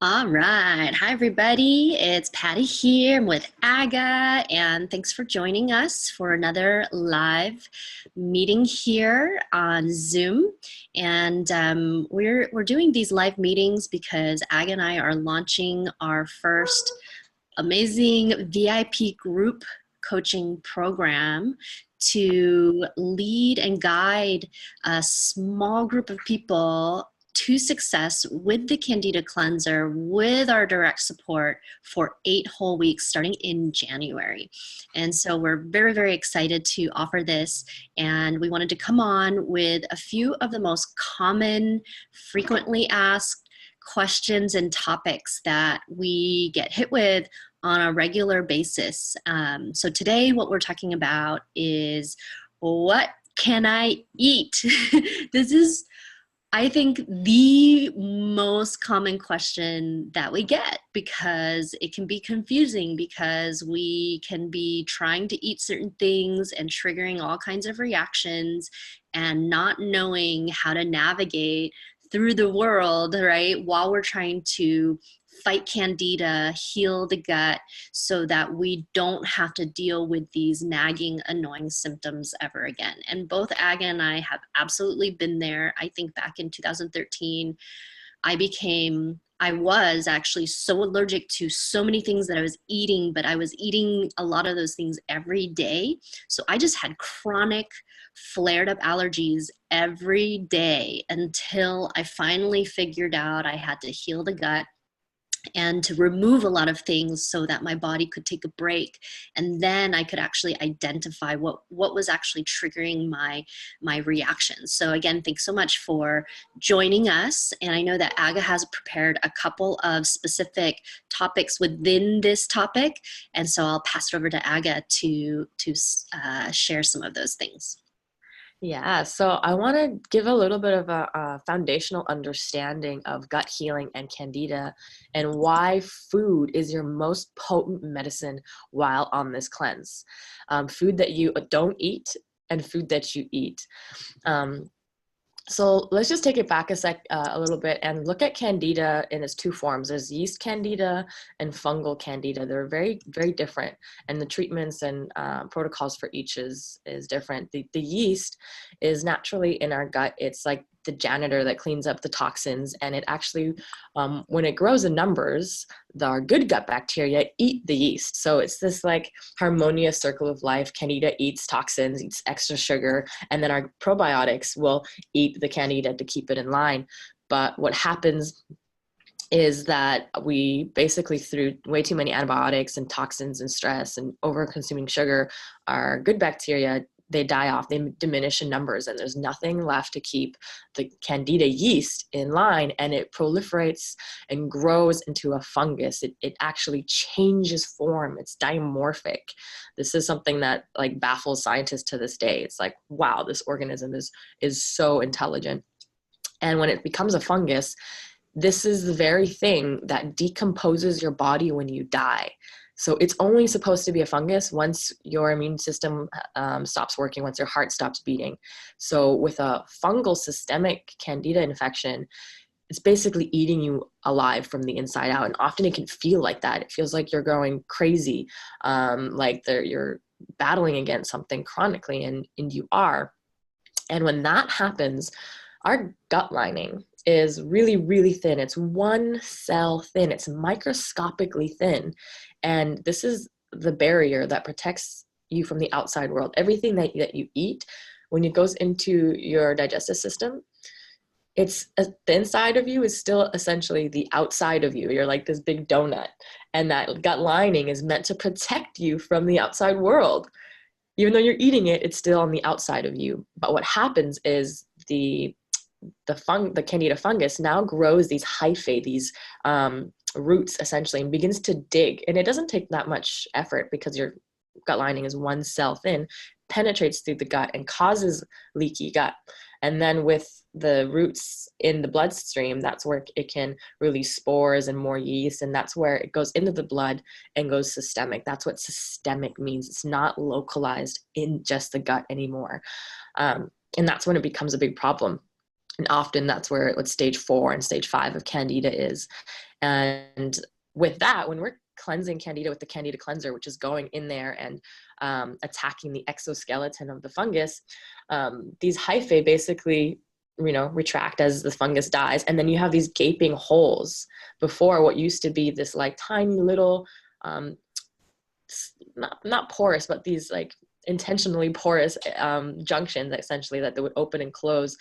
All right. Hi, everybody. It's Patty here. I'm with Aga, and thanks for joining us for another live meeting here on Zoom. And we're doing these live meetings because Aga and I are launching our first amazing VIP group coaching program to lead and guide a small group of people to success with the Candida cleanser with our direct support for 8 whole weeks starting in January. And so we're very, very excited to offer this. And we wanted to come on with a few of the most common, frequently asked questions and topics that we get hit with on a regular basis. So today what we're talking about is, what can I eat? This is, I think, the most common question that we get because it can be confusing because we can be trying to eat certain things and triggering all kinds of reactions and not knowing how to navigate through the world, right? While we're trying to fight Candida, heal the gut so that we don't have to deal with these nagging, annoying symptoms ever again. And both Aga and I have absolutely been there. I think back in 2013, I was actually so allergic to so many things that I was eating, but I was eating a lot of those things every day. So I just had chronic flared up allergies every day until I finally figured out I had to heal the gut and to remove a lot of things so that my body could take a break, and then I could actually identify what was actually triggering my reactions. So again, thanks so much for joining us. And I know that Aga has prepared a couple of specific topics within this topic, and so I'll pass it over to Aga to share some of those things. Yeah, so I want to give a little bit of a foundational understanding of gut healing and Candida and why food is your most potent medicine while on this cleanse. Food that you don't eat and food that you eat. So let's just take it back a little bit and look at Candida in its two forms. There's yeast Candida and fungal Candida. They're very, very different, and the treatments and protocols for each is different. The yeast is naturally in our gut. It's like the janitor that cleans up the toxins, and it actually, when it grows in numbers, our good gut bacteria eat the yeast. So it's this like harmonious circle of life. Candida eats toxins, eats extra sugar, and then our probiotics will eat the Candida to keep it in line. But what happens is that we basically, through way too many antibiotics and toxins and stress and over consuming sugar, our good bacteria, they die off, they diminish in numbers, and there's nothing left to keep the Candida yeast in line, and it proliferates and grows into a fungus. It actually changes form. It's dimorphic. This is something that like baffles scientists to this day. It's like, wow, this organism is so intelligent. And when it becomes a fungus, this is the very thing that decomposes your body when you die. So it's only supposed to be a fungus once your immune system stops working, once your heart stops beating. So with a fungal systemic Candida infection, it's basically eating you alive from the inside out. And often it can feel like that. It feels like you're going crazy, like you're battling against something chronically, and you are. And when that happens, our gut lining is really, really thin. It's one cell thin. It's microscopically thin. And this is the barrier that protects you from the outside world. Everything that you eat, when it goes into your digestive system, the inside of you is still essentially the outside of you. You're like this big donut. And that gut lining is meant to protect you from the outside world. Even though you're eating it, it's still on the outside of you. But what happens is the Candida fungus now grows these hyphae, these roots essentially, and begins to dig. And it doesn't take that much effort because your gut lining is one cell thin, penetrates through the gut and causes leaky gut. And then with the roots in the bloodstream, that's where it can release spores and more yeast. And that's where it goes into the blood and goes systemic. That's what systemic means. It's not localized in just the gut anymore. And that's when it becomes a big problem. And often that's where what stage 4 and stage 5 of Candida is. And with that, when we're cleansing Candida with the Candida cleanser, which is going in there and attacking the exoskeleton of the fungus, these hyphae basically, retract as the fungus dies. And then you have these gaping holes before what used to be this like tiny little, not porous, but these like intentionally porous junctions, essentially, that they would open and close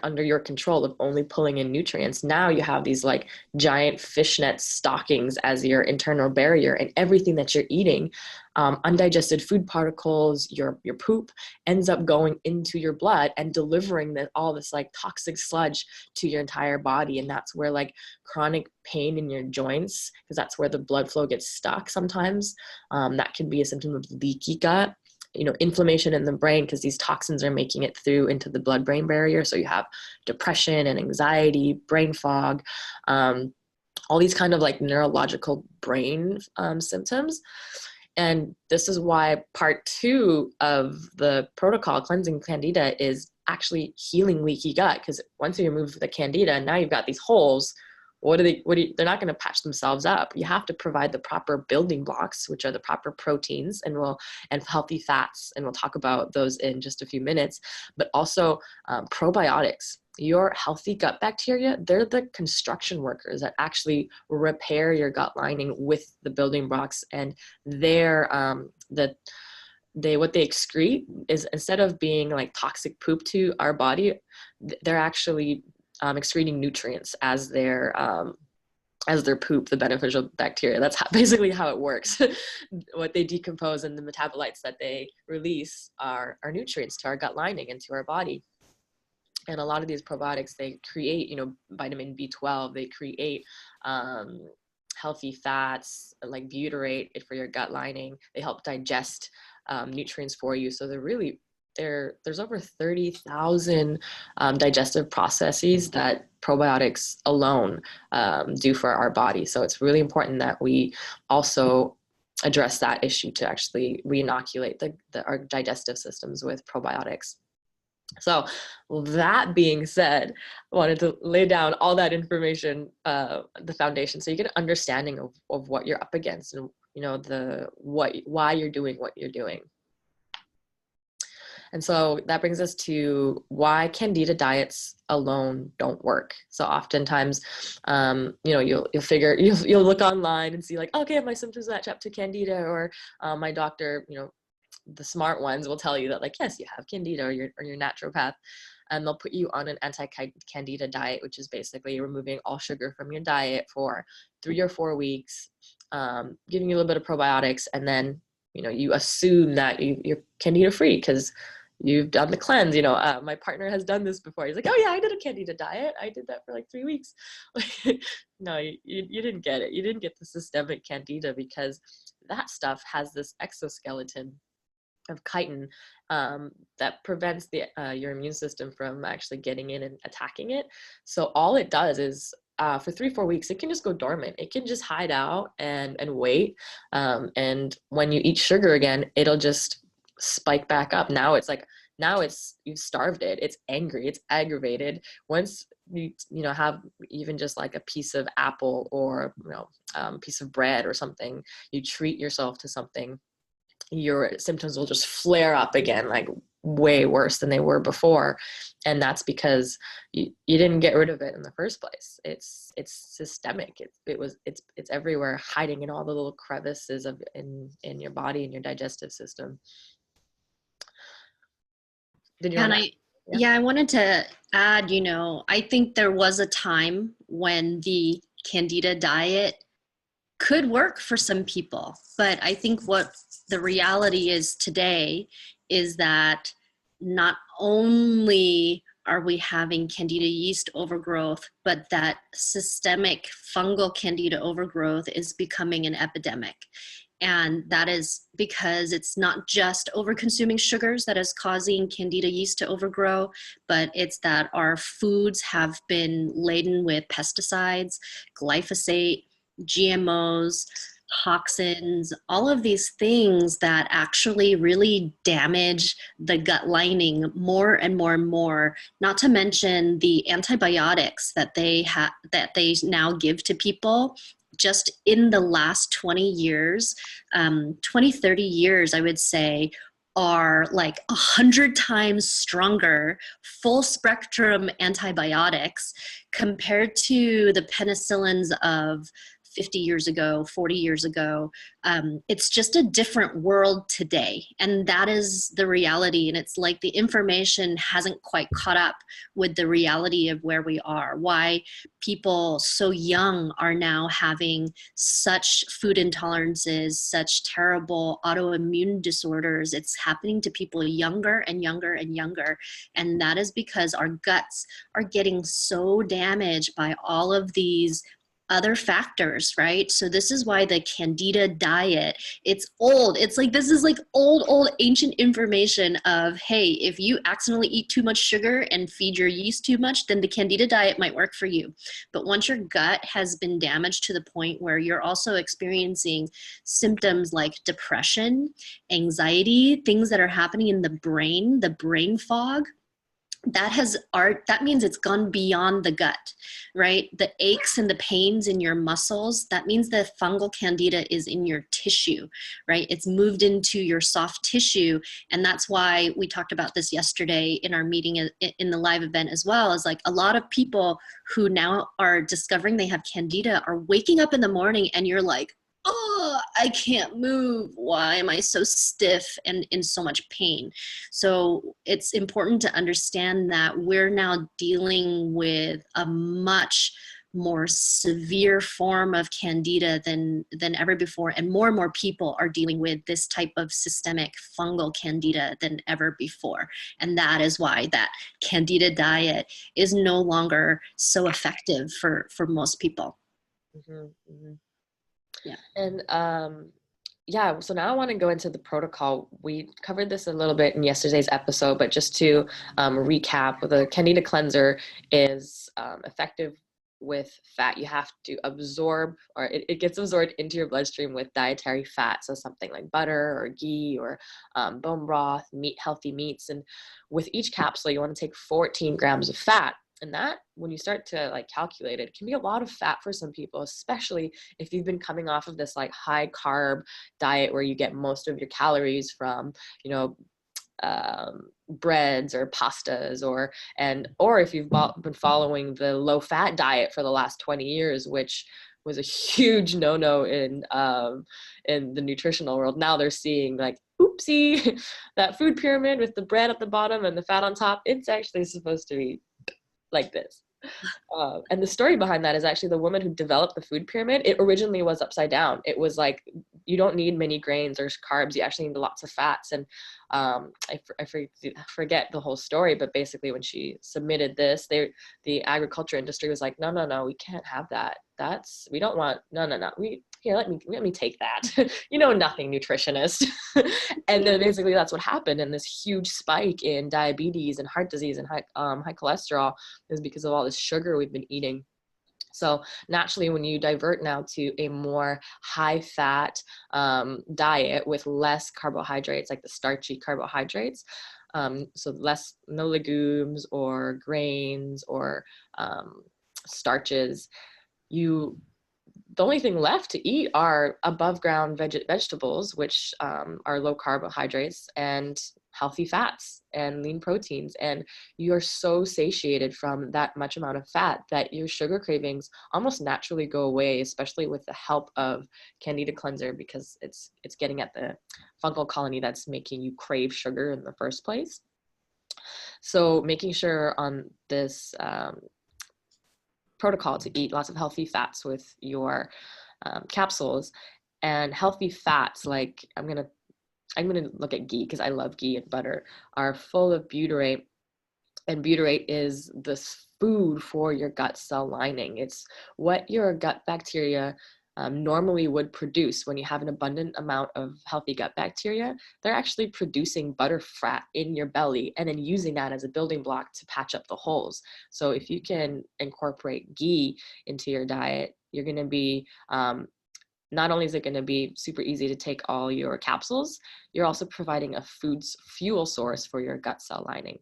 under your control of only pulling in nutrients. Now you have these like giant fishnet stockings as your internal barrier, and everything that you're eating, undigested food particles, your poop, ends up going into your blood and delivering all this like toxic sludge to your entire body. And that's where like chronic pain in your joints, because that's where the blood flow gets stuck sometimes, that can be a symptom of leaky gut. Inflammation in the brain, because these toxins are making it through into the blood-brain barrier. So you have depression and anxiety, brain fog, all these kind of like neurological brain symptoms. And this is why part 2 of the protocol, cleansing Candida, is actually healing leaky gut. Because once you remove the Candida, now you've got these holes. They're not going to patch themselves up. You have to provide the proper building blocks, which are the proper proteins and healthy fats. And we'll talk about those in just a few minutes, but also probiotics. Your healthy gut bacteria, they're the construction workers that actually repair your gut lining with the building blocks. And what they excrete is, instead of being like toxic poop to our body, they're actually excreting nutrients as their poop, the beneficial bacteria. That's basically how it works. What they decompose and the metabolites that they release are nutrients to our gut lining and to our body. And a lot of these probiotics, they create, vitamin B12, they create healthy fats like butyrate for your gut lining. They help digest nutrients for you. So there's over 30,000 digestive processes that probiotics alone do for our body. So it's really important that we also address that issue to actually re-inoculate our digestive systems with probiotics. So that being said, I wanted to lay down all that information, the foundation, so you get an understanding of what you're up against and why you're doing what you're doing. And so that brings us to why Candida diets alone don't work. So oftentimes, you'll look online and see like, okay, my symptoms match up to Candida, or my doctor, the smart ones will tell you that like, yes, you have Candida, or your naturopath, and they'll put you on an anti-Candida diet, which is basically removing all sugar from your diet for 3 or 4 weeks, giving you a little bit of probiotics, and then you assume that you're Candida free because you've done the cleanse. My partner has done this before. He's like, oh yeah, I did a Candida diet. I did that for like 3 weeks. No, you didn't get it. You didn't get the systemic Candida, because that stuff has this exoskeleton of chitin that prevents your immune system from actually getting in and attacking it. So all it does is for 3-4 weeks, it can just go dormant. It can just hide out and wait. And when you eat sugar again, it'll just spike back up. Now you've starved it. It's angry. It's aggravated. Once you have even just like a piece of apple or piece of bread or something, you treat yourself to something, your symptoms will just flare up again, like way worse than they were before. And that's because you didn't get rid of it in the first place. It's systemic. It's everywhere, hiding in all the little crevices in your body and your digestive system. I wanted to add, I think there was a time when the Candida diet could work for some people, but I think what the reality is today is that not only are we having Candida yeast overgrowth, but that systemic fungal Candida overgrowth is becoming an epidemic. And that is because it's not just over-consuming sugars that is causing Candida yeast to overgrow, but it's that our foods have been laden with pesticides, glyphosate, GMOs, toxins, all of these things that actually really damage the gut lining more and more and more. Not to mention the antibiotics that they now give to people. Just in the last 20 years, 20, 30 years, I would say, are like 100 times stronger full spectrum antibiotics compared to the penicillins of 50 years ago, 40 years ago. It's just a different world today. And that is the reality. And it's like the information hasn't quite caught up with the reality of where we are, why people so young are now having such food intolerances, such terrible autoimmune disorders. It's happening to people younger and younger and younger. And that is because our guts are getting so damaged by all of these other factors, right? So this is why the Candida diet, it's old. It's like, this is like old ancient information of, hey, if you accidentally eat too much sugar and feed your yeast too much, then the Candida diet might work for you. But once your gut has been damaged to the point where you're also experiencing symptoms like depression, anxiety, things that are happening in the brain fog, that means it's gone beyond the gut, right? The aches and the pains in your muscles, that means the fungal candida is in your tissue, right? It's moved into your soft tissue. And that's why we talked about this yesterday in our meeting in the live event as well, is like a lot of people who now are discovering they have candida are waking up in the morning and you're like, oh, I can't move. Why am I so stiff and in so much pain? So it's important to understand that we're now dealing with a much more severe form of candida than ever before, and more people are dealing with this type of systemic fungal candida than ever before. And that is why that candida diet is no longer so effective for most people. Mm-hmm, mm-hmm. Yeah. And yeah, so now I want to go into the protocol. We covered this a little bit in yesterday's episode, but just to recap, the Candida cleanser is effective with fat. You have to absorb, or it gets absorbed into your bloodstream with dietary fat, so something like butter or ghee or bone broth, healthy meats. And with each capsule, you want to take 14 grams of fat. And that, when you start to like calculate it, it can be a lot of fat for some people, especially if you've been coming off of this like high carb diet where you get most of your calories from, you know, breads or pastas, or if you've been following the low fat diet for the last 20 years, which was a huge no-no in the nutritional world. Now they're seeing like, oopsie, that food pyramid with the bread at the bottom and the fat on top, it's actually supposed to be like this. And the story behind that is actually the woman who developed the food pyramid. It originally was upside down. It was like, you don't need many grains or carbs. You actually need lots of fats. And I forget the whole story, but basically when she submitted this, the agriculture industry was like, no, we can't have that. We don't want, no. Let me take that. You know, nothing, nutritionist. And then basically that's what happened. And this huge spike in diabetes and heart disease and high cholesterol is because of all this sugar we've been eating. So naturally, when you divert now to a more high fat diet with less carbohydrates, like the starchy carbohydrates, so no legumes or grains or starches, the only thing left to eat are above ground vegetables, which are low carbohydrates and healthy fats and lean proteins. And you're so satiated from that much amount of fat that your sugar cravings almost naturally go away, especially with the help of Candida cleanser, because it's getting at the fungal colony that's making you crave sugar in the first place. So making sure on this protocol to eat lots of healthy fats with your capsules, and healthy fats, like I'm gonna look at ghee because I love ghee and butter, are full of butyrate, and butyrate is this food for your gut cell lining. It's what your gut bacteria normally would produce. When you have an abundant amount of healthy gut bacteria, they're actually producing butter fat in your belly and then using that as a building block to patch up the holes. So if you can incorporate ghee into your diet, you're going to be not only is it going to be super easy to take all your capsules, you're also providing a fuel source for your gut cell lining.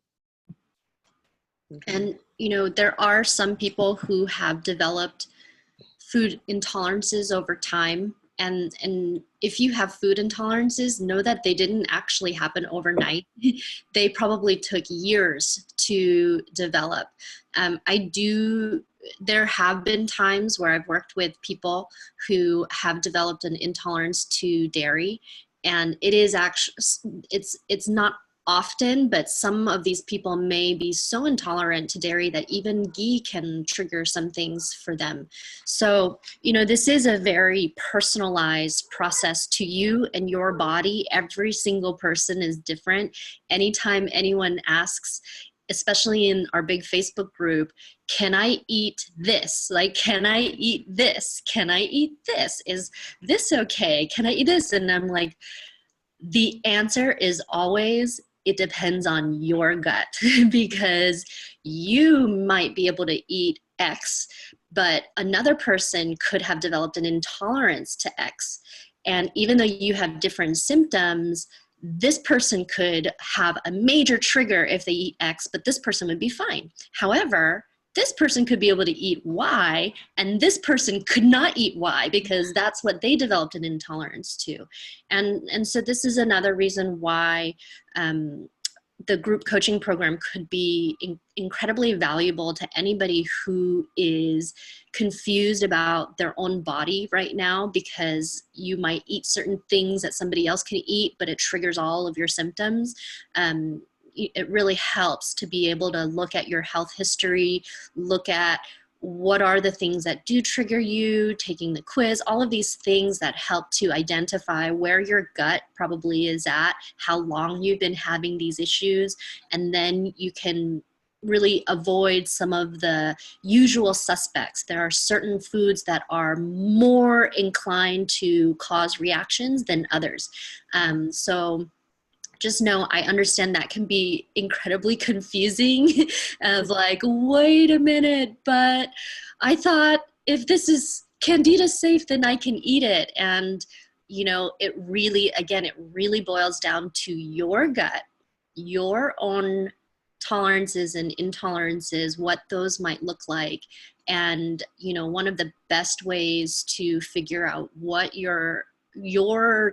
And, there are some people who have developed food intolerances over time. And if you have food intolerances, know that they didn't actually happen overnight. They probably took years to develop. There have been times where I've worked with people who have developed an intolerance to dairy, and it is actually, it's not often, but some of these people may be so intolerant to dairy that even ghee can trigger some things for them. So, this is a very personalized process to you and your body. Every single person is different. Anytime anyone asks, especially in our big Facebook group, can I eat this? Like, can I eat this? Can I eat this? Is this okay? Can I eat this? And I'm like, the answer is always, it depends on your gut, because you might be able to eat X, but another person could have developed an intolerance to X. And even though you have different symptoms, this person could have a major trigger if they eat X, but this person would be fine. However, this person could be able to eat Y, and this person could not eat Y because that's what they developed an intolerance to. And so this is another reason why the group coaching program could be incredibly valuable to anybody who is confused about their own body right now, because you might eat certain things that somebody else can eat, but it triggers all of your symptoms. It really helps to be able to look at your health history, look at what are the things that do trigger you, taking the quiz, all of these things that help to identify where your gut probably is at, how long you've been having these issues, and then you can really avoid some of the usual suspects. There are certain foods that are more inclined to cause reactions than others. So just know, I understand that can be incredibly confusing of like, wait a minute, but I thought if this is Candida safe, then I can eat it. And, it really boils down to your gut, your own tolerances and intolerances, what those might look like. And, one of the best ways to figure out what you're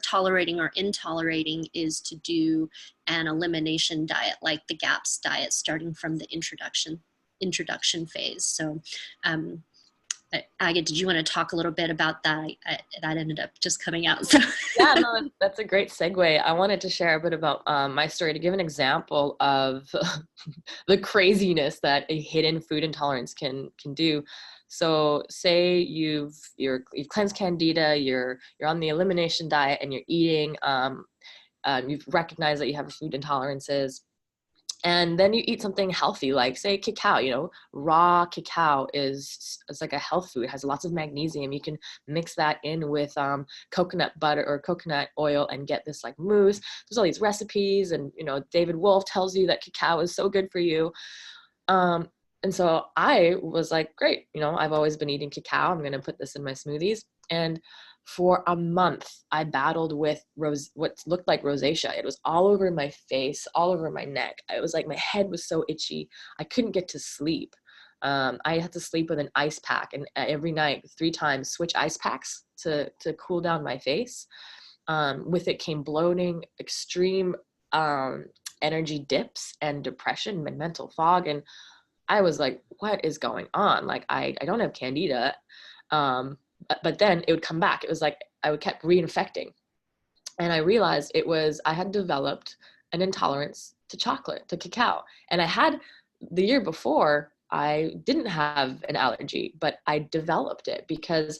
tolerating or intolerating is to do an elimination diet, like the GAPS diet, starting from the introduction phase. So Aga, did you want to talk a little bit about that? That ended up just coming out. So. Yeah, no, that's a great segue. I wanted to share a bit about my story to give an example of the craziness that a hidden food intolerance can do. So say you've cleansed Candida, you're on the elimination diet, and you're eating, you've recognized that you have food intolerances, and then you eat something healthy, like say cacao. Raw cacao is like a health food. It has lots of magnesium. You can mix that in with coconut butter or coconut oil and get this like mousse. There's all these recipes, and David Wolfe tells you that cacao is so good for you. And so I was like, great, I've always been eating cacao. I'm going to put this in my smoothies. And for a month, I battled with what looked like rosacea. It was all over my face, all over my neck. It was like my head was so itchy. I couldn't get to sleep. I had to sleep with an ice pack, and every night, 3 times, switch ice packs to cool down my face. With it came bloating, extreme energy dips, and depression and mental fog. And I was like, what is going on? Like, I don't have Candida. But then it would come back. It was like I would kept reinfecting. And I realized I had developed an intolerance to chocolate, to cacao. And the year before, I didn't have an allergy, but I developed it because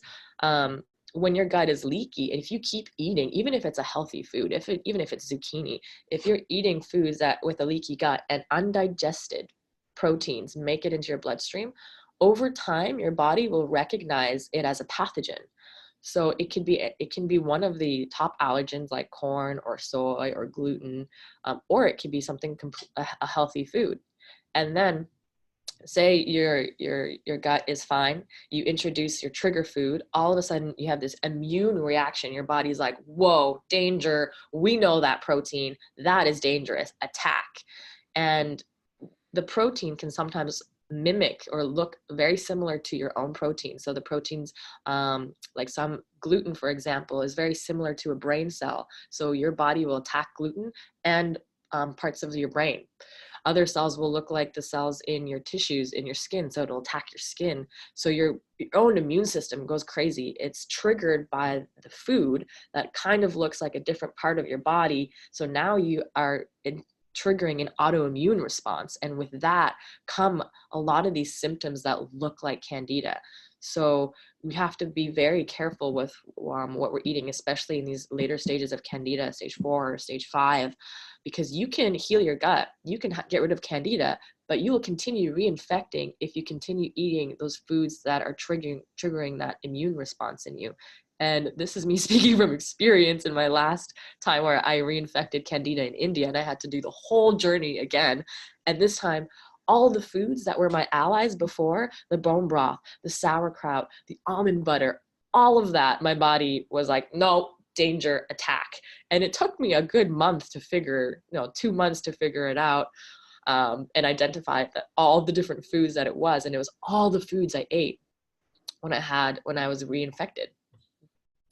when your gut is leaky, if you keep eating, even if it's a healthy food, even if it's zucchini, if you're eating foods that with a leaky gut and undigested proteins make it into your bloodstream, over time, your body will recognize it as a pathogen. So it can be one of the top allergens like corn or soy or gluten, or it can be something a healthy food. And then say your gut is fine, you introduce your trigger food, all of a sudden you have this immune reaction. Your body's like, whoa, danger, we know that protein, that is dangerous, attack. And the protein can sometimes mimic or look very similar to your own protein. So the proteins, like some gluten, for example, is very similar to a brain cell. So your body will attack gluten and parts of your brain. Other cells will look like the cells in your tissues, in your skin, so it'll attack your skin. So your own immune system goes crazy. It's triggered by the food that kind of looks like a different part of your body. So now you are triggering an autoimmune response. And with that come a lot of these symptoms that look like Candida. So we have to be very careful with what we're eating, especially in these later stages of Candida, stage 4 or stage 5, because you can heal your gut, you can get rid of Candida, but you will continue reinfecting if you continue eating those foods that are triggering that immune response in you. And this is me speaking from experience in my last time where I reinfected Candida in India, and I had to do the whole journey again. And this time, all the foods that were my allies before, the bone broth, the sauerkraut, the almond butter, all of that, my body was like, no, danger, attack. And it took me a good month to 2 months to figure it out, and identify that all the different foods that it was. And it was all the foods I ate when I was reinfected.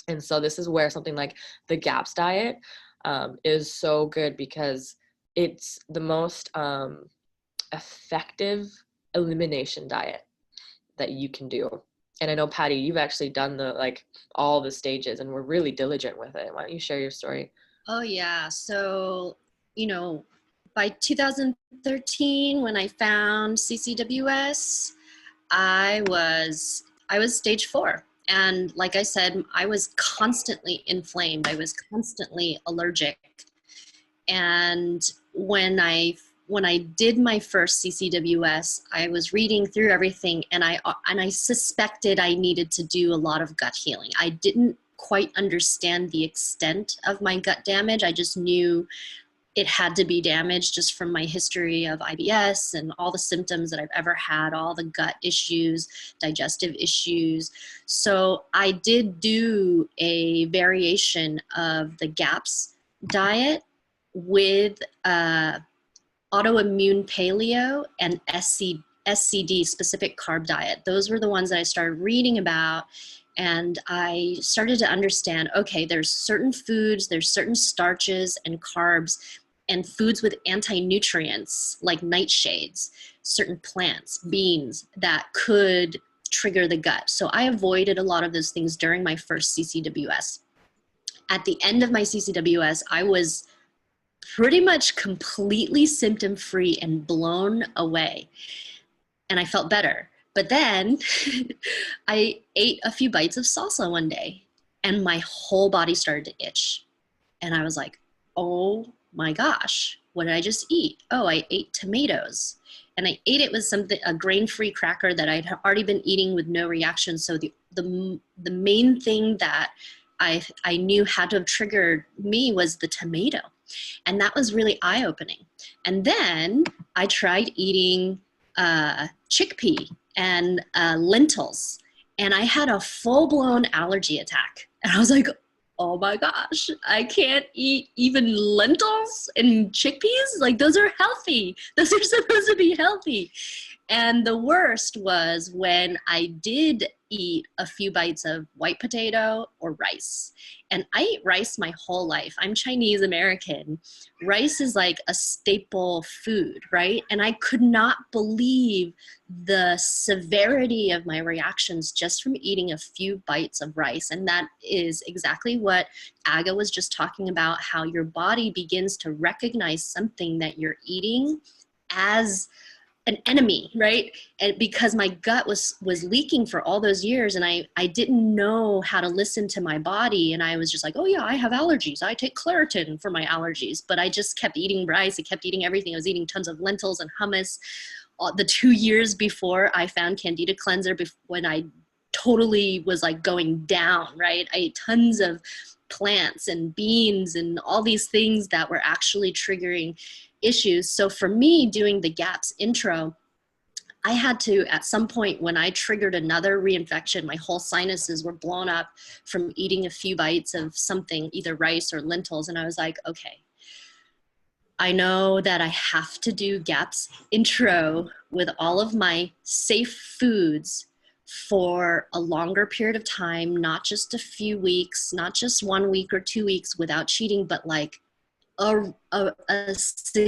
And so this is where something like the GAPS diet is so good, because it's the most effective elimination diet that you can do. And I know, Patty, you've actually done all the stages and we're really diligent with it. Why don't you share your story? Oh yeah. So, by 2013, when I found CCWS, I was stage 4. And like I said, I was constantly inflamed. I was constantly allergic. And when I did my first CCWS, I was reading through everything, and I suspected I needed to do a lot of gut healing. I didn't quite understand the extent of my gut damage. I just knew it had to be damaged just from my history of IBS and all the symptoms that I've ever had, all the gut issues, digestive issues. So I did do a variation of the GAPS diet with autoimmune paleo and SCD, specific carb diet. Those were the ones that I started reading about. And I started to understand, okay, there's certain foods, there's certain starches and carbs and foods with anti-nutrients like nightshades, certain plants, beans that could trigger the gut. So I avoided a lot of those things during my first CCWS. At the end of my CCWS, I was pretty much completely symptom-free and blown away. And I felt better. But then I ate a few bites of salsa one day and my whole body started to itch. And I was like, oh my gosh, what did I just eat? Oh, I ate tomatoes. And I ate it with a grain-free cracker that I'd already been eating with no reaction. So the main thing that I knew had to have triggered me was the tomato. And that was really eye-opening. And then I tried eating chickpea and lentils, and I had a full-blown allergy attack. And I was like, oh my gosh, I can't eat even lentils and chickpeas? Like, those are healthy. Those are supposed to be healthy. And the worst was when I did eat a few bites of white potato or rice. And I ate rice my whole life. I'm Chinese American. Rice is like a staple food, right? And I could not believe the severity of my reactions just from eating a few bites of rice. And that is exactly what Aga was just talking about, how your body begins to recognize something that you're eating as an enemy, right? And because my gut was leaking for all those years, and I didn't know how to listen to my body, and I was just like, oh yeah, I have allergies, I take Claritin for my allergies. But I just kept eating rice, I kept eating everything. I was eating tons of lentils and hummus. The 2 years before I found Candida Cleanser, when I totally was like going down, right? I ate tons of plants and beans and all these things that were actually triggering issues. So for me, doing the GAPS intro, I had to, at some point when I triggered another reinfection, my whole sinuses were blown up from eating a few bites of something, either rice or lentils. And I was like, okay, I know that I have to do GAPS intro with all of my safe foods for a longer period of time, not just a few weeks, not just 1 week or 2 weeks without cheating, but like a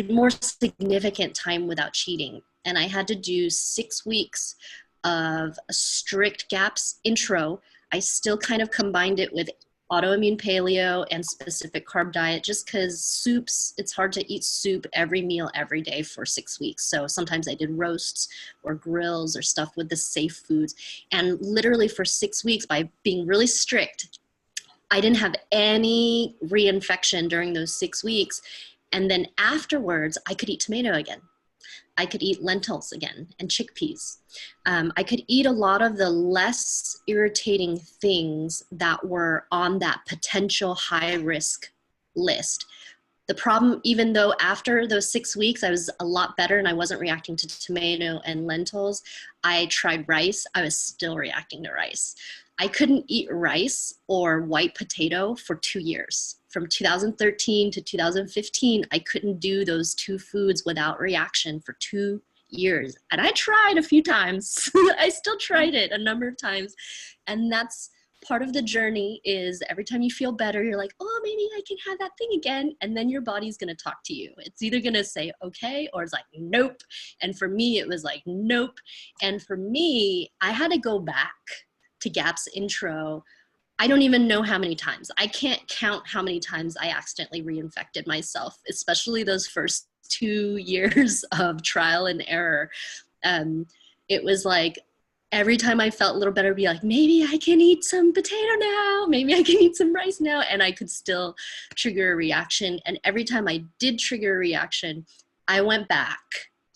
more significant time without cheating. And I had to do 6 weeks of a strict GAPS intro. I still kind of combined it with autoimmune paleo and specific carb diet, just because soups, it's hard to eat soup every meal every day for 6 weeks. So sometimes I did roasts or grills or stuff with the safe foods. And literally for 6 weeks, by being really strict, I didn't have any reinfection during those 6 weeks. And then afterwards, I could eat tomato again. I could eat lentils again and chickpeas. I could eat a lot of the less irritating things that were on that potential high risk list. The problem, even though after those 6 weeks, I was a lot better and I wasn't reacting to tomato and lentils, I tried rice, I was still reacting to rice. I couldn't eat rice or white potato for 2 years. From 2013 to 2015, I couldn't do those two foods without reaction for 2 years. And I tried a few times. I still tried it a number of times. And that's part of the journey, is every time you feel better, you're like, oh, maybe I can have that thing again. And then your body's going to talk to you. It's either going to say, okay, or it's like, nope. And for me, it was like, nope. And for me, I had to go back to GAPS intro. I don't even know how many times. I can't count how many times I accidentally reinfected myself, especially those first 2 years of trial and error. It was like every time I felt a little better, I'd be like, maybe I can eat some potato now. Maybe I can eat some rice now. And I could still trigger a reaction. And every time I did trigger a reaction, I went back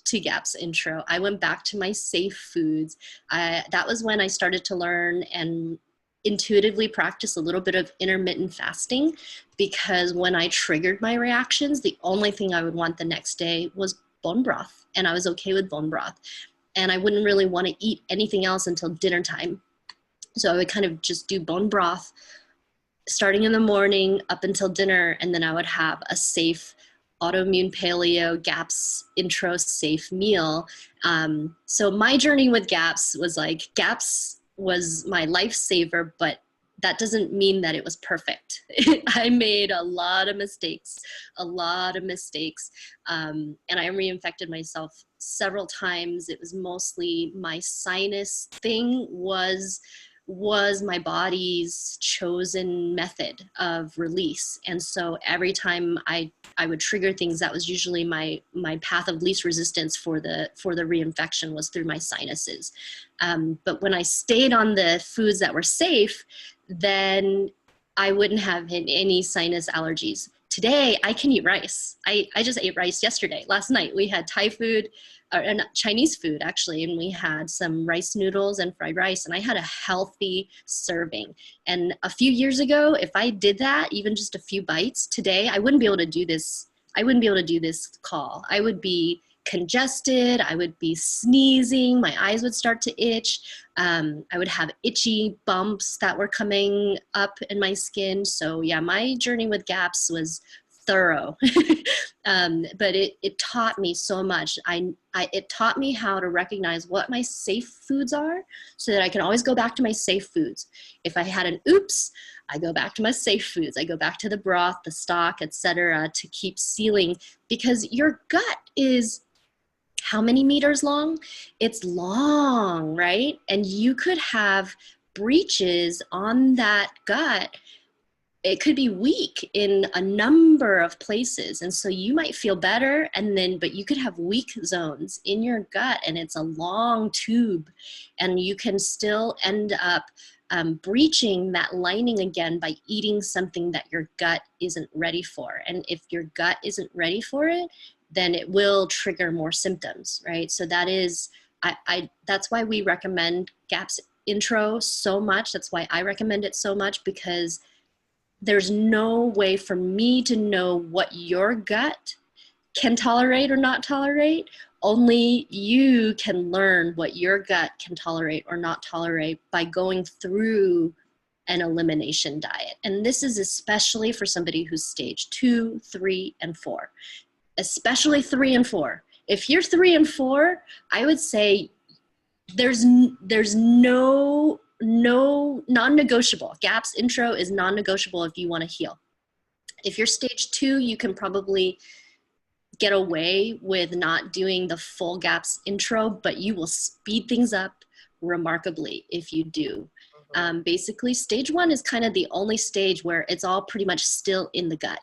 to GAPS intro. I went back to my safe foods. That was when I started to learn and intuitively practice a little bit of intermittent fasting, because when I triggered my reactions, the only thing I would want the next day was bone broth. And I was okay with bone broth. And I wouldn't really want to eat anything else until dinner time. So I would kind of just do bone broth starting in the morning up until dinner. And then I would have a safe autoimmune paleo GAPS intro safe meal. So my journey with GAPS was like, GAPS was my lifesaver, but that doesn't mean that it was perfect. I made a lot of mistakes. And I reinfected myself several times. It was mostly my sinus thing was my body's chosen method of release. And so every time I would trigger things, that was usually my path of least resistance for the reinfection was through my sinuses. But when I stayed on the foods that were safe, then I wouldn't have any sinus allergies. Today, I can eat rice. I just ate rice yesterday. Last night, we had Thai food, or Chinese food, actually, and we had some rice noodles and fried rice, and I had a healthy serving. And a few years ago, if I did that, even just a few bites, today, I wouldn't be able to do this. I wouldn't be able to do this call. I would be congested. I would be sneezing. My eyes would start to itch. I would have itchy bumps that were coming up in my skin. So yeah, my journey with GAPS was thorough, but it taught me so much. It taught me how to recognize what my safe foods are, so that I can always go back to my safe foods. If I had an oops, I go back to my safe foods. I go back to the broth, the stock, etc., to keep sealing, because your gut is how many meters long? It's long, right? And you could have breaches on that gut. It could be weak in a number of places. And so you might feel better, but you could have weak zones in your gut, and it's a long tube, and you can still end up breaching that lining again by eating something that your gut isn't ready for. And if your gut isn't ready for it, then it will trigger more symptoms, right? So that is, that's why we recommend GAPS intro so much. That's why I recommend it so much, because there's no way for me to know what your gut can tolerate or not tolerate, Only you can learn what your gut can tolerate or not tolerate by going through an elimination diet. And this is especially for somebody who's stage 2, 3, and 4, especially 3 and 4. If you're 3 and 4, I would say there's no non-negotiable. GAPS intro is non-negotiable if you want to heal. If you're stage 2, you can probably get away with not doing the full GAPS intro, but you will speed things up remarkably if you do. Basically, stage 1 is kind of the only stage where it's all pretty much still in the gut.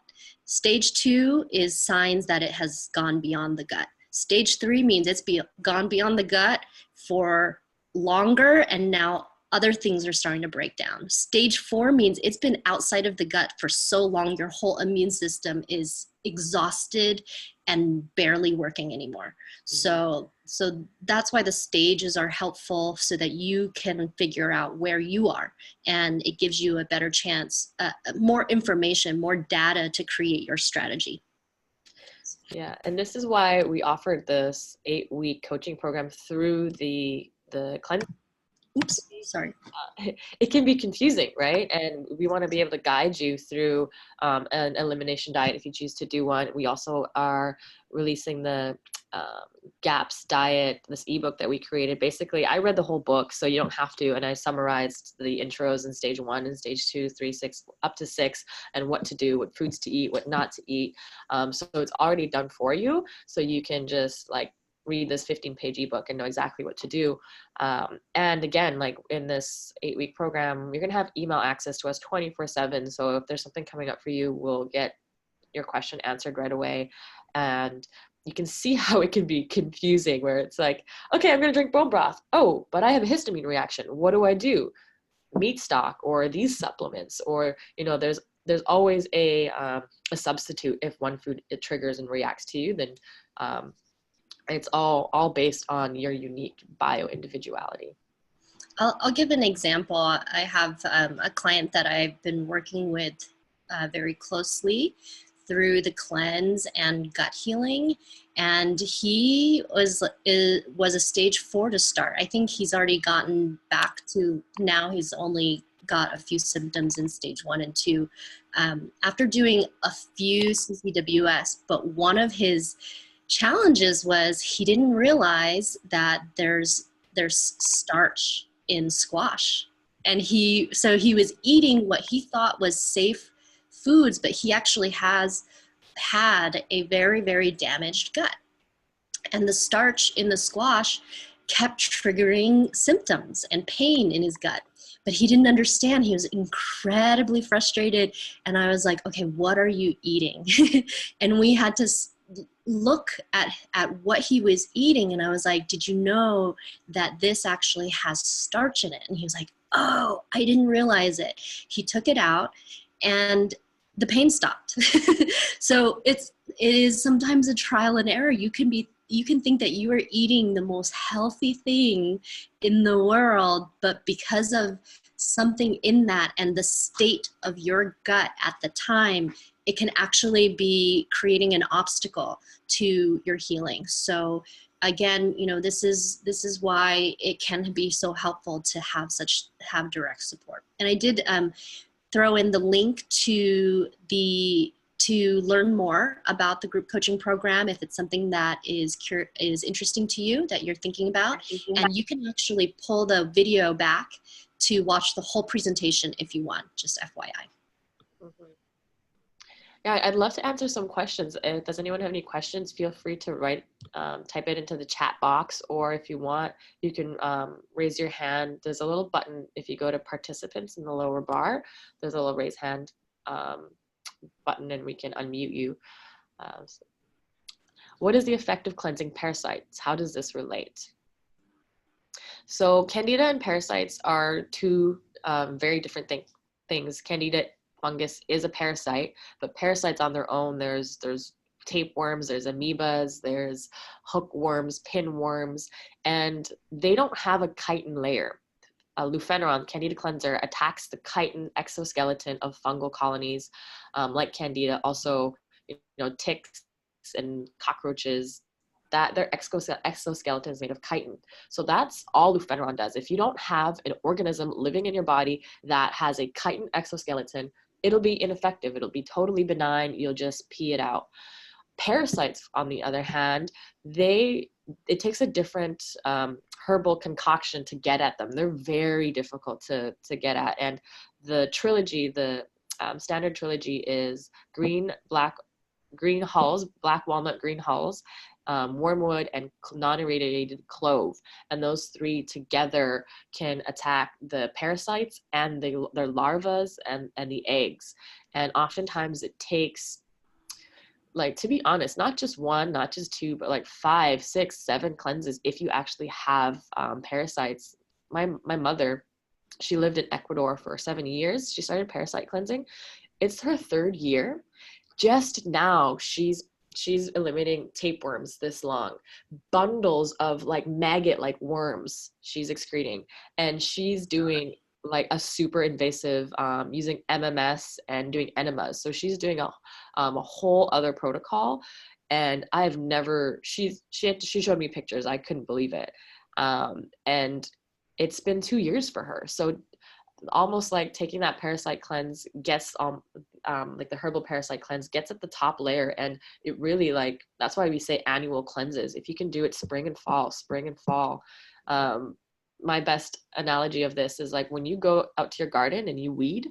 Stage 2 is signs that it has gone beyond the gut. Stage 3 means it's gone beyond the gut for longer, and now other things are starting to break down. Stage 4 means it's been outside of the gut for so long, your whole immune system is exhausted and barely working anymore. So that's why the stages are helpful, so that you can figure out where you are, and it gives you a better chance, more information, more data to create your strategy. Yeah, and this is why we offered this 8-week coaching program through the cleanse. Oops, sorry. It can be confusing, right? And we want to be able to guide you through an elimination diet if you choose to do one. We also are releasing the GAPS diet, this ebook that we created. Basically, I read the whole book, so you don't have to, and I summarized the intros in stage 1 and stage 2, 3, 6, up to 6, and what to do, what foods to eat, what not to eat. So it's already done for you, so you can just like read this 15-page ebook and know exactly what to do. And again, like in this 8-week program, you're going to have email access to us 24/7. So if there's something coming up for you, we'll get your question answered right away. And you can see how it can be confusing, where it's like, okay, I'm going to drink bone broth. Oh, but I have a histamine reaction. What do I do? Meat stock or these supplements, or, you know, there's always a substitute. If one food, it triggers and reacts to you, then it's all based on your unique bio individuality. I'll give an example. I have a client that I've been working with very closely through the cleanse and gut healing, and he was a stage 4 to start. I think he's already gotten back to, now he's only got a few symptoms in stage 1 and 2 after doing a few CCWS, but one of his challenges was he didn't realize that there's starch in squash, and he was eating what he thought was safe foods, but he actually has had a very, very damaged gut, and the starch in the squash kept triggering symptoms and pain in his gut, but he didn't understand. He was incredibly frustrated, and I was like, okay, what are you eating? And we had to look at what he was eating, and I was like, did you know that this actually has starch in it? And he was like, oh, I didn't realize it. He took it out and the pain stopped. So it is sometimes a trial and error. You can think that you are eating the most healthy thing in the world, but because of something in that and the state of your gut at the time, it can actually be creating an obstacle to your healing. So again, you know, this is why it can be so helpful to have direct support. And I did throw in the link to learn more about the group coaching program if it's something that is interesting to you, that you're thinking about. And you can actually pull the video back to watch the whole presentation if you want, just FYI. Mm-hmm. Yeah, I'd love to answer some questions. Does anyone have any questions? Feel free to type it into the chat box, or if you want, you can raise your hand. There's a little button if you go to participants in the lower bar. There's a little raise hand button, and we can unmute you. What is the effect of cleansing parasites? How does this relate? So Candida and parasites are two very different things. Candida fungus is a parasite, but parasites on their own, there's tapeworms, there's amoebas, there's hookworms, pinworms, and they don't have a chitin layer. Lufeneron, Candida cleanser, attacks the chitin exoskeleton of fungal colonies like Candida. Also, ticks and cockroaches that their exoskeleton is made of chitin. So that's all lufenron does. If you don't have an organism living in your body that has a chitin exoskeleton, it'll be ineffective. It'll be totally benign. You'll just pee it out. Parasites, on the other hand, it takes a different herbal concoction to get at them. They're very difficult to get at. And the trilogy, the standard trilogy is green hulls, black walnut, green hulls, wormwood, and non-irradiated clove. And those three together can attack the parasites and their larvae and the eggs. And oftentimes it takes, like, to be honest, not just one, not just two, but like 5, 6, 7 cleanses if you actually have parasites. My mother, she lived in Ecuador for 7 years. She started parasite cleansing. It's her 3rd year. Just now, she's eliminating tapeworms this long, bundles of like maggot-like worms she's excreting, and she's doing like a super invasive, using MMS and doing enemas. So she's doing a whole other protocol, and I've never. She showed me pictures. I couldn't believe it, and it's been 2 years for her. So almost like taking that parasite cleanse gets like the herbal parasite cleanse gets at the top layer, and it really, like, that's why we say annual cleanses. If you can do it spring and fall. My best analogy of this is like when you go out to your garden and you weed,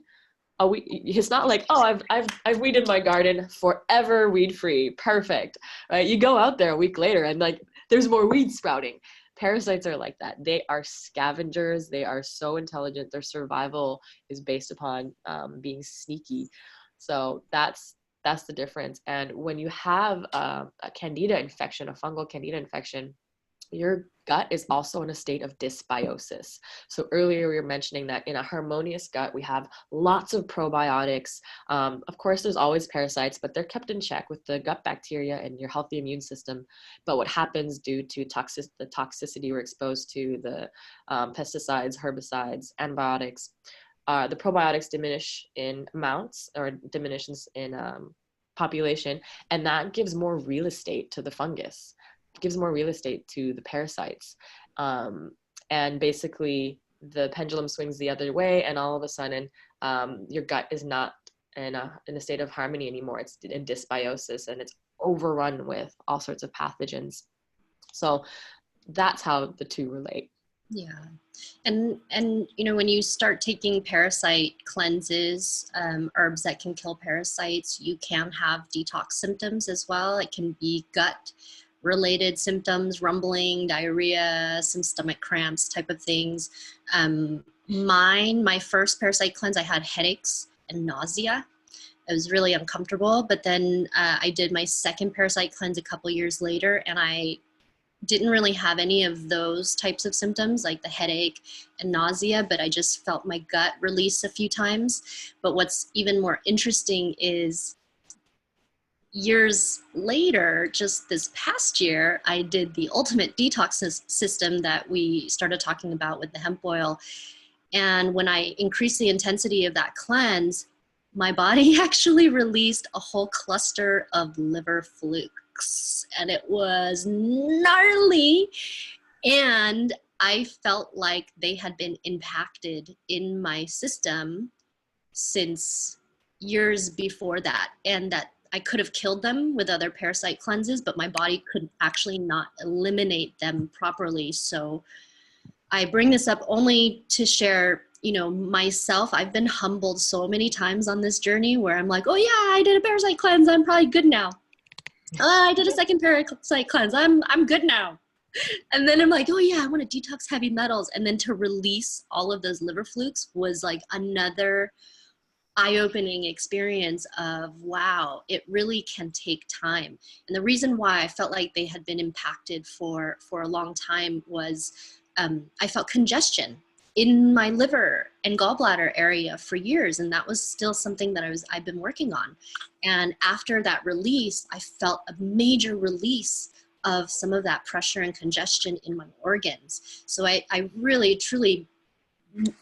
it's not like, oh, I've weeded my garden forever, weed free, perfect, right? You go out there a week later and like there's more weeds sprouting. Parasites are like that. They are scavengers. They are so intelligent. Their survival is based upon being sneaky. So that's the difference. And when you have a candida infection, a fungal candida infection, your gut is also in a state of dysbiosis. So earlier we were mentioning that in a harmonious gut, we have lots of probiotics. Of course, there's always parasites, but they're kept in check with the gut bacteria and your healthy immune system. But what happens due to the toxicity we're exposed to, the pesticides, herbicides, antibiotics, the probiotics diminish in amounts or diminishes in population, and that gives more real estate to the fungus. Gives more real estate to the parasites, and basically the pendulum swings the other way, and all of a sudden your gut is not in a state of harmony anymore. It's in dysbiosis, and it's overrun with all sorts of pathogens. So that's how the two relate. Yeah. And you know, when you start taking parasite cleanses, herbs that can kill parasites, you can have detox symptoms as well. It can be gut related symptoms, rumbling, diarrhea, some stomach cramps type of things. My first parasite cleanse, I had headaches and nausea. It was really uncomfortable, but then I did my second parasite cleanse a couple years later, and I didn't really have any of those types of symptoms like the headache and nausea, but I just felt my gut release a few times. But what's even more interesting is years later, just this past year, I did the ultimate detox system that we started talking about with the hemp oil. And when I increased the intensity of that cleanse, my body actually released a whole cluster of liver flukes, and it was gnarly. And I felt like they had been impacted in my system since years before that, and that I could have killed them with other parasite cleanses, but my body could actually not eliminate them properly. So I bring this up only to share, you know, myself. I've been humbled so many times on this journey where I'm like, oh yeah, I did a parasite cleanse, I'm probably good now. I did a second parasite cleanse, I'm good now. And then I'm like, oh yeah, I want to detox heavy metals. And then to release all of those liver flukes was like another eye-opening experience of, wow, it really can take time. And the reason why I felt like they had been impacted for a long time was I felt congestion in my liver and gallbladder area for years, and that was still something that I've been working on. And after that release, I felt a major release of some of that pressure and congestion in my organs. So I really, truly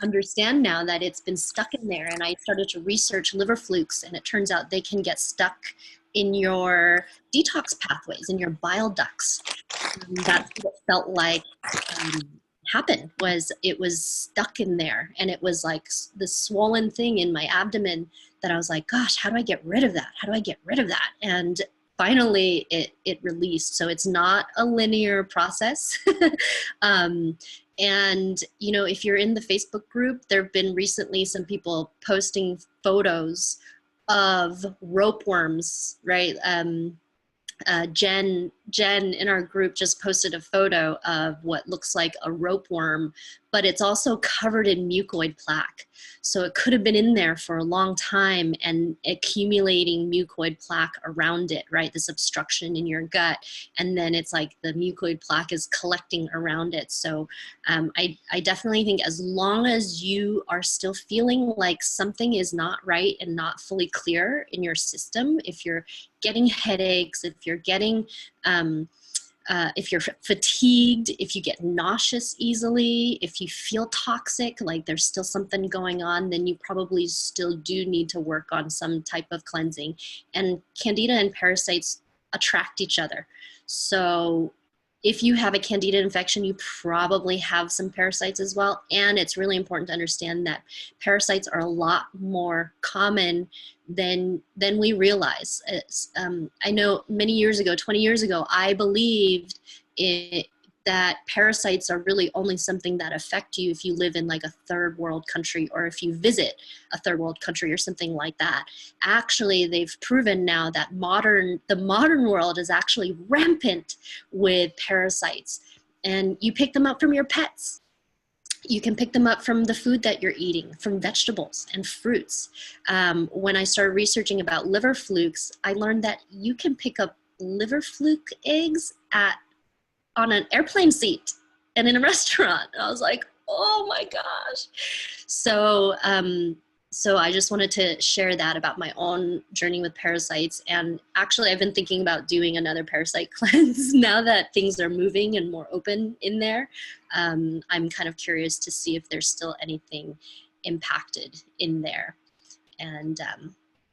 understand now that it's been stuck in there, and I started to research liver flukes, and it turns out they can get stuck in your detox pathways, in your bile ducts. That's what it felt like happened, was it was stuck in there, and it was like this swollen thing in my abdomen that I was like, gosh, how do I get rid of that? How do I get rid of that? And finally it released. So it's not a linear process. And if you're in the Facebook group, there have been recently some people posting photos of rope worms, right? Jen in our group just posted a photo of what looks like a rope worm, but it's also covered in mucoid plaque. So it could have been in there for a long time and accumulating mucoid plaque around it, right? This obstruction in your gut. And then it's like the mucoid plaque is collecting around it. So I definitely think as long as you are still feeling like something is not right and not fully clear in your system, if you're getting headaches, if you're getting, if you're fatigued, if you get nauseous easily, if you feel toxic, like there's still something going on, then you probably still do need to work on some type of cleansing. And Candida and parasites attract each other. So if you have a Candida infection, you probably have some parasites as well. And it's really important to understand that parasites are a lot more common than we realize. I know many years ago, 20 years ago, I believed that parasites are really only something that affect you if you live in like a third world country, or if you visit a third world country or something like that. Actually, they've proven now that the modern world is actually rampant with parasites, and you pick them up from your pets. You can pick them up from the food that you're eating, from vegetables and fruits. When I started researching about liver flukes, I learned that you can pick up liver fluke eggs on an airplane seat and in a restaurant. I was like, oh my gosh. So I just wanted to share that about my own journey with parasites. And actually, I've been thinking about doing another parasite cleanse now that things are moving and more open in there. I'm kind of curious to see if there's still anything impacted in there. And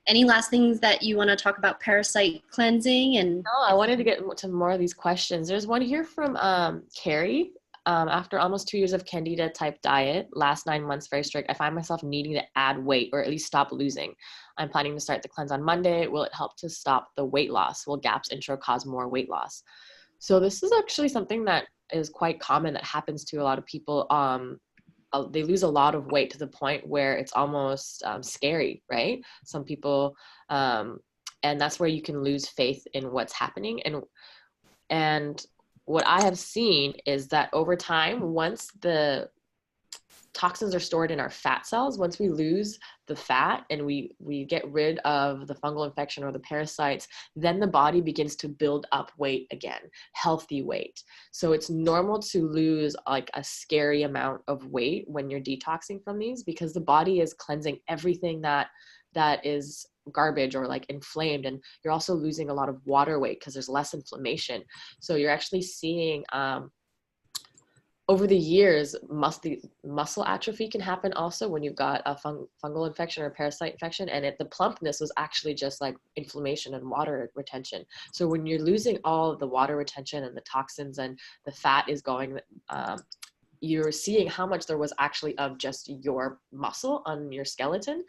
any last things that you want to talk about parasite cleansing? And no, I wanted to get to more of these questions. There's one here from Carrie. After almost 2 years of Candida type diet, last 9 months very strict, I find myself needing to add weight or at least stop losing. I'm planning to start the cleanse on Monday. Will it help to stop the weight loss? Will GAPS intro cause more weight loss? So this is actually something that is quite common that happens to a lot of people. They lose a lot of weight to the point where it's almost scary, right? Some people, and that's where you can lose faith in what's happening. And what I have seen is that over time, once the toxins are stored in our fat cells, once we lose the fat and we get rid of the fungal infection or the parasites, then the body begins to build up weight again, healthy weight. So it's normal to lose like a scary amount of weight when you're detoxing from these, because the body is cleansing everything that is garbage or like inflamed, and you're also losing a lot of water weight because there's less inflammation. So you're actually seeing over the years, muscle atrophy can happen also when you've got a fungal infection or a parasite infection, and the plumpness was actually just like inflammation and water retention. So when you're losing all of the water retention and the toxins and the fat is going, you're seeing how much there was actually of just your muscle on your skeleton.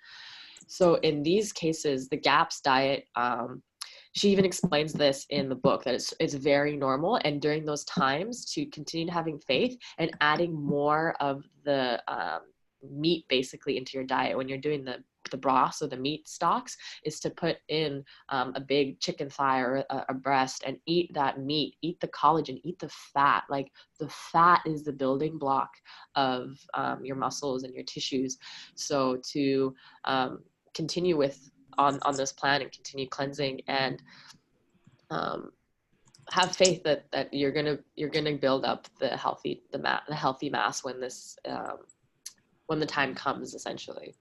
So in these cases, the GAPS diet, she even explains this in the book, that it's very normal. And during those times, to continue having faith and adding more of the meat basically into your diet when you're doing the broth, so the meat stocks, is to put in a big chicken thigh or a breast and eat that meat, eat the collagen, eat the fat. Like the fat is the building block of your muscles and your tissues. So to continue on this plan and continue cleansing and have faith that you're gonna build up the healthy mass when the time comes, essentially.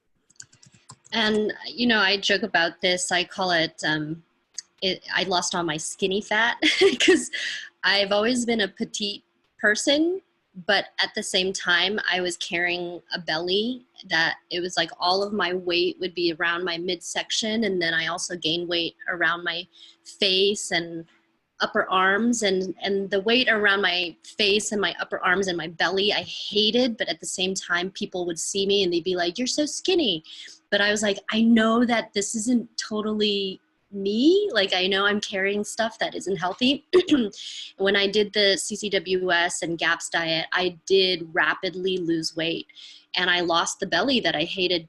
And I joke about this. I call it I lost all my skinny fat because I've always been a petite person, but at the same time, I was carrying a belly that it was like all of my weight would be around my midsection. And then I also gained weight around my face and upper arms, and the weight around my face and my upper arms and my belly I hated, but at the same time people would see me and they'd be like, you're so skinny. But I was like, I know that this isn't totally me. Like, I know I'm carrying stuff that isn't healthy. When I did the CCWS and GAPS diet, I did rapidly lose weight and I lost the belly that I hated.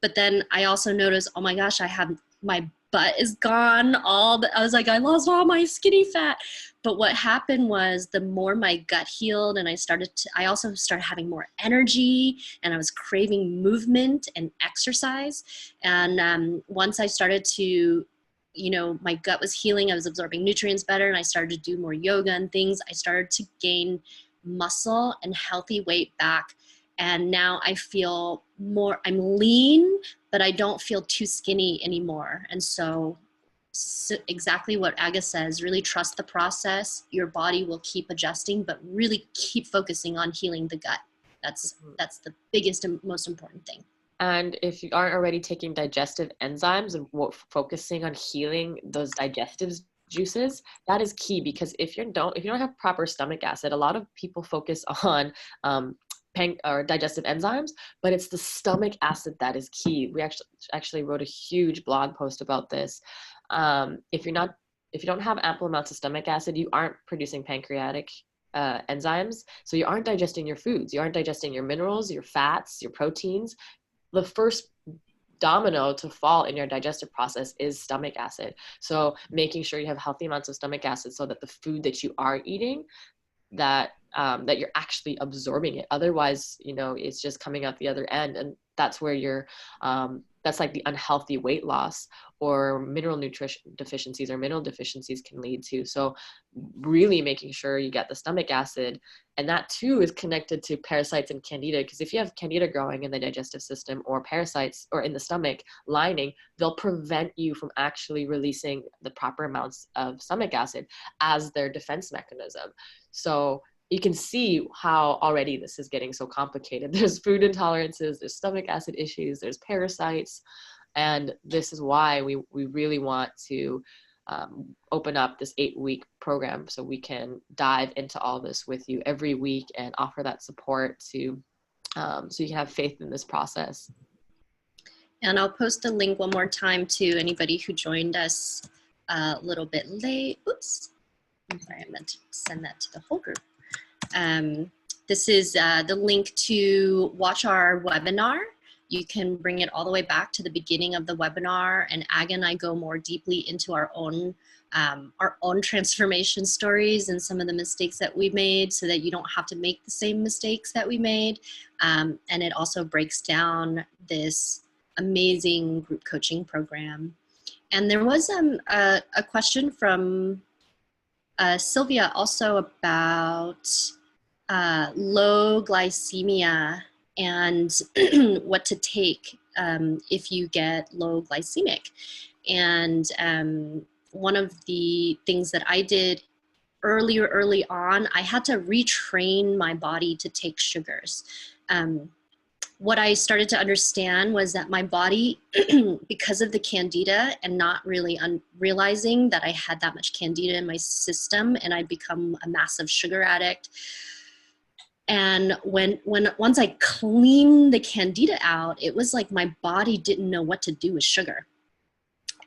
But then I also noticed, oh my gosh, I have my butt is gone. I was like, I lost all my skinny fat. But what happened was the more my gut healed and I also started having more energy and I was craving movement and exercise. And once I started to, my gut was healing, I was absorbing nutrients better, and I started to do more yoga and things. I started to gain muscle and healthy weight back. And now I feel I'm lean, but I don't feel too skinny anymore. And so exactly what Aga says, really trust the process. Your body will keep adjusting, but really keep focusing on healing the gut. That's the biggest and most important thing. And if you aren't already taking digestive enzymes and focusing on healing those digestive juices, that is key, because if you don't have proper stomach acid, a lot of people focus on or digestive enzymes, but it's the stomach acid that is key. We actually wrote a huge blog post about this. If you don't have ample amounts of stomach acid, you aren't producing pancreatic enzymes, so you aren't digesting your foods, you aren't digesting your minerals, your fats, your proteins. The first domino to fall in your digestive process is stomach acid. So making sure you have healthy amounts of stomach acid so that the food that you are eating, that you're actually absorbing it. Otherwise, it's just coming out the other end, and that's where that's like the unhealthy weight loss or mineral deficiencies can lead to. So really making sure you get the stomach acid, and that too is connected to parasites and Candida, because if you have Candida growing in the digestive system or parasites or in the stomach lining, they'll prevent you from actually releasing the proper amounts of stomach acid as their defense mechanism. So you can see how already this is getting so complicated. There's food intolerances, there's stomach acid issues, there's parasites. And this is why we really want to open up this 8-week program so we can dive into all this with you every week and offer that support so you can have faith in this process. And I'll post a link one more time to anybody who joined us a little bit late. Oops. I'm sorry, I meant to send that to the whole group. This is the link to watch our webinar. You can bring it all the way back to the beginning of the webinar, and Aga and I go more deeply into our own transformation stories and some of the mistakes that we made, so that you don't have to make the same mistakes that we made. And it also breaks down this amazing group coaching program. And there was a question from Sylvia also about low glycemia and what to take if you get low glycemic. And one of the things that I did early on, I had to retrain my body to take sugars. What I started to understand was that my body, because of the Candida and not really realizing that I had that much Candida in my system, and I'd become a massive sugar addict. And once I cleaned the Candida out, it was like my body didn't know what to do with sugar.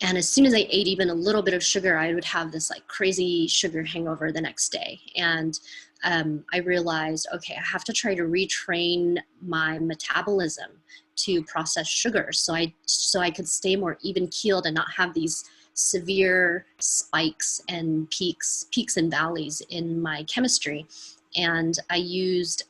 And as soon as I ate even a little bit of sugar, I would have this like crazy sugar hangover the next day. And I realized, okay, I have to try to retrain my metabolism to process sugar, so I could stay more even keeled and not have these severe spikes and peaks and valleys in my chemistry. And I used,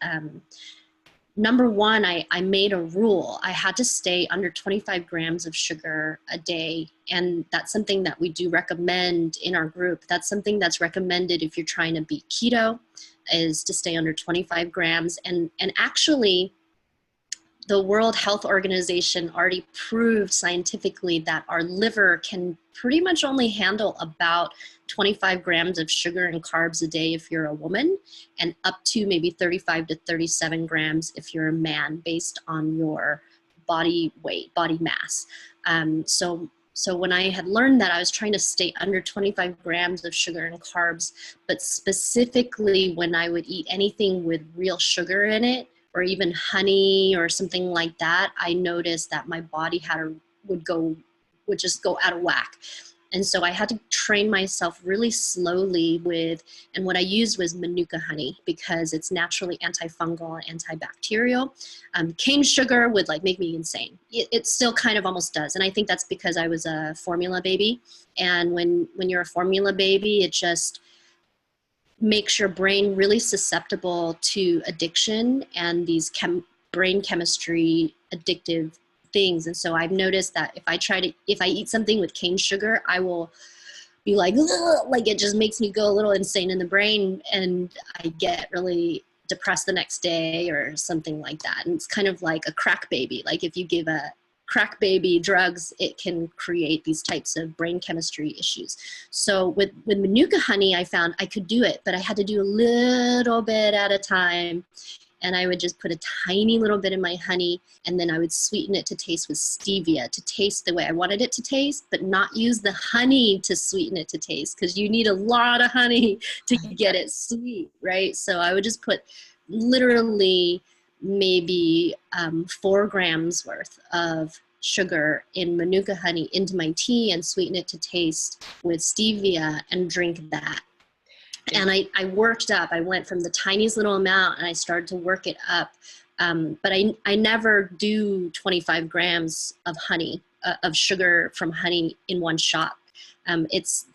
number one, I made a rule. I had to stay under 25 grams of sugar a day. And that's something that we do recommend in our group. That's something that's recommended if you're trying to beat keto, is to stay under 25 grams. And actually, the World Health Organization already proved scientifically that our liver can pretty much only handle about 25 grams of sugar and carbs a day if you're a woman, and up to maybe 35 to 37 grams if you're a man, based on your body weight, body mass. So when I had learned that, I was trying to stay under 25 grams of sugar and carbs, but specifically when I would eat anything with real sugar in it, or even honey or something like that, I noticed that my body would just go out of whack. And so I had to train myself really slowly and what I used was Manuka honey, because it's naturally antifungal and antibacterial. Cane sugar would like make me insane. It still kind of almost does. And I think that's because I was a formula baby. And when you're a formula baby, it just makes your brain really susceptible to addiction and these brain chemistry addictive things. And so I've noticed that if I eat something with cane sugar, I will be like it just makes me go a little insane in the brain, and I get really depressed the next day or something like that. And it's kind of like a crack baby. Like if you give a crack baby drugs, it can create these types of brain chemistry issues. So with Manuka honey, I found I could do it, but I had to do a little bit at a time. And I would just put a tiny little bit in my honey, and then I would sweeten it to taste with stevia, to taste the way I wanted it to taste, but not use the honey to sweeten it to taste, because you need a lot of honey to get it sweet, right? So I would just put literally maybe 4 grams worth of sugar in Manuka honey into my tea and sweeten it to taste with stevia and drink that. And I worked up. I went from the tiniest little amount and I started to work it up. But I never do 25 grams of honey, of sugar from honey in one shot. It's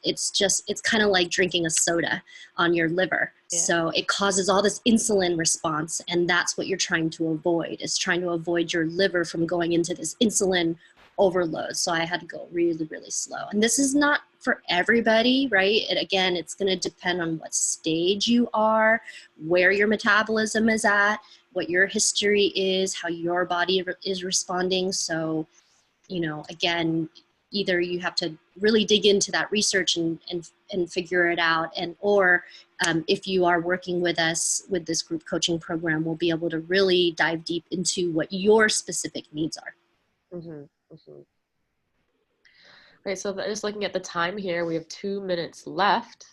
kind of like drinking a soda on your liver. Yeah. So it causes all this insulin response, and that's what you're trying to avoid, is trying to avoid your liver from going into this insulin overload. So I had to go really, really slow. And this is not for everybody, right? Again, it's going to depend on what stage you are, where your metabolism is at, what your history is, how your body is responding. So, again, either you have to really dig into that research and figure it out, or if you are working with us with this group coaching program, we'll be able to really dive deep into what your specific needs are. Mm-hmm. Mm-hmm. Right, so just looking at the time here, we have 2 minutes left.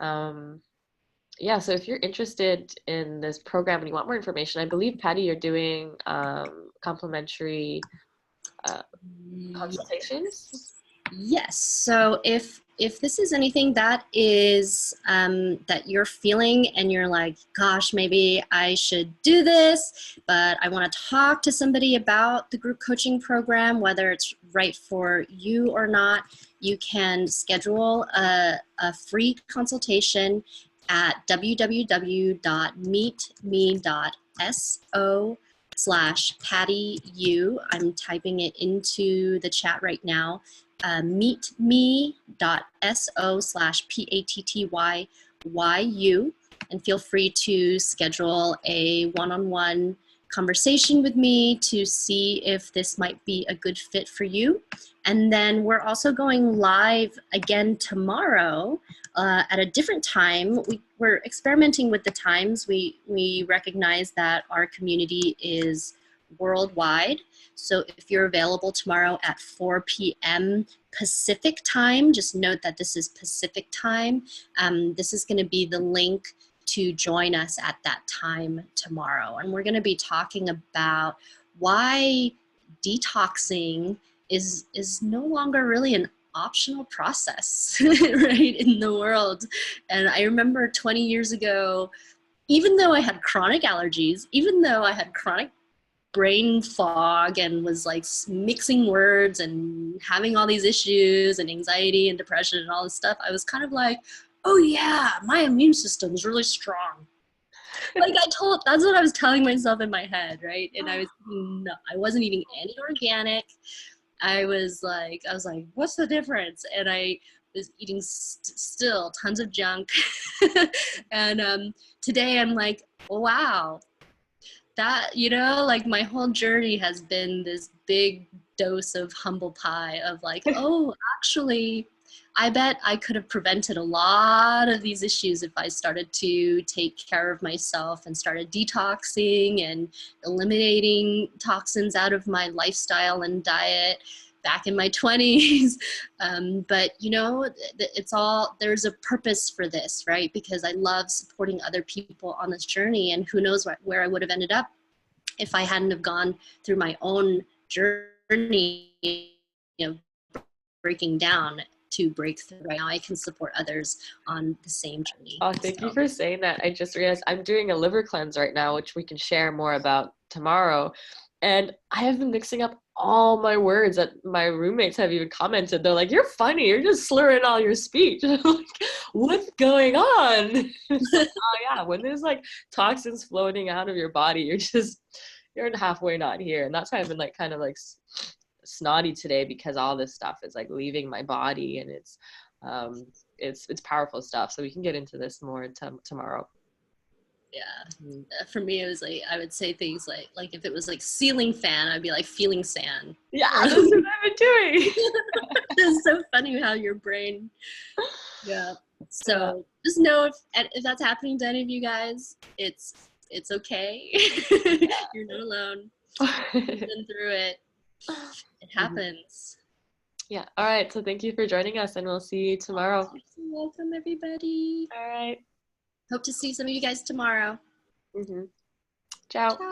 Yeah, so if you're interested in this program and you want more information, I believe, Patty, you're doing complimentary consultations? Yes. So if this is anything that is that you're feeling and you're like, gosh, maybe I should do this, but I want to talk to somebody about the group coaching program, whether it's right for you or not, you can schedule a free consultation at www.meetme.so/PattyU. I'm typing it into the chat right now. meetme.so/PattyYU, and feel free to schedule a one-on-one conversation with me to see if this might be a good fit for you. And then we're also going live again tomorrow at a different time. We're experimenting with the times. We recognize that our community is worldwide. So if you're available tomorrow at 4 p.m. Pacific time, just note that this is Pacific time. This is going to be the link to join us at that time tomorrow. And we're going to be talking about why detoxing is no longer really an optional process, right, in the world. And I remember 20 years ago, even though I had chronic allergies, even though I had chronic brain fog and was like mixing words and having all these issues and anxiety and depression and all this stuff, I was kind of like, oh yeah, my immune system is really strong. That's what I was telling myself in my head, right? And I wasn't eating any organic. I was like, what's the difference? And I was eating still tons of junk. And today I'm like, wow, that, you know, like my whole journey has been this big dose of humble pie of like, oh, actually, I bet I could have prevented a lot of these issues if I started to take care of myself and started detoxing and eliminating toxins out of my lifestyle and diet back in my 20s. But you know, it's all, there's a purpose for this, right? Because I love supporting other people on this journey, and who knows where I would have ended up if I hadn't have gone through my own journey of breaking down to break through. Right now I can support others on the same journey. Oh, thank you for saying that. I just realized I'm doing a liver cleanse right now, which we can share more about tomorrow. And I have been mixing up all my words that my roommates have even commented. They're like, you're funny. You're just slurring all your speech. I'm like, what's going on? Oh yeah, when there's like toxins floating out of your body, you're halfway not here. And that's why I've been like kind of like snotty today, because all this stuff is like leaving my body, and it's powerful stuff. So we can get into this more tomorrow. Yeah. For me, it was like, I would say things like if it was like ceiling fan, I'd be like feeling sand. Yeah, that's what I've been doing. It's so funny how your brain, yeah. So just know if that's happening to any of you guys, it's okay. You're not alone. You've been through it. It happens. Yeah. All right. So thank you for joining us, and we'll see you tomorrow. You're welcome, everybody. All right. Hope to see some of you guys tomorrow. Ciao. Ciao.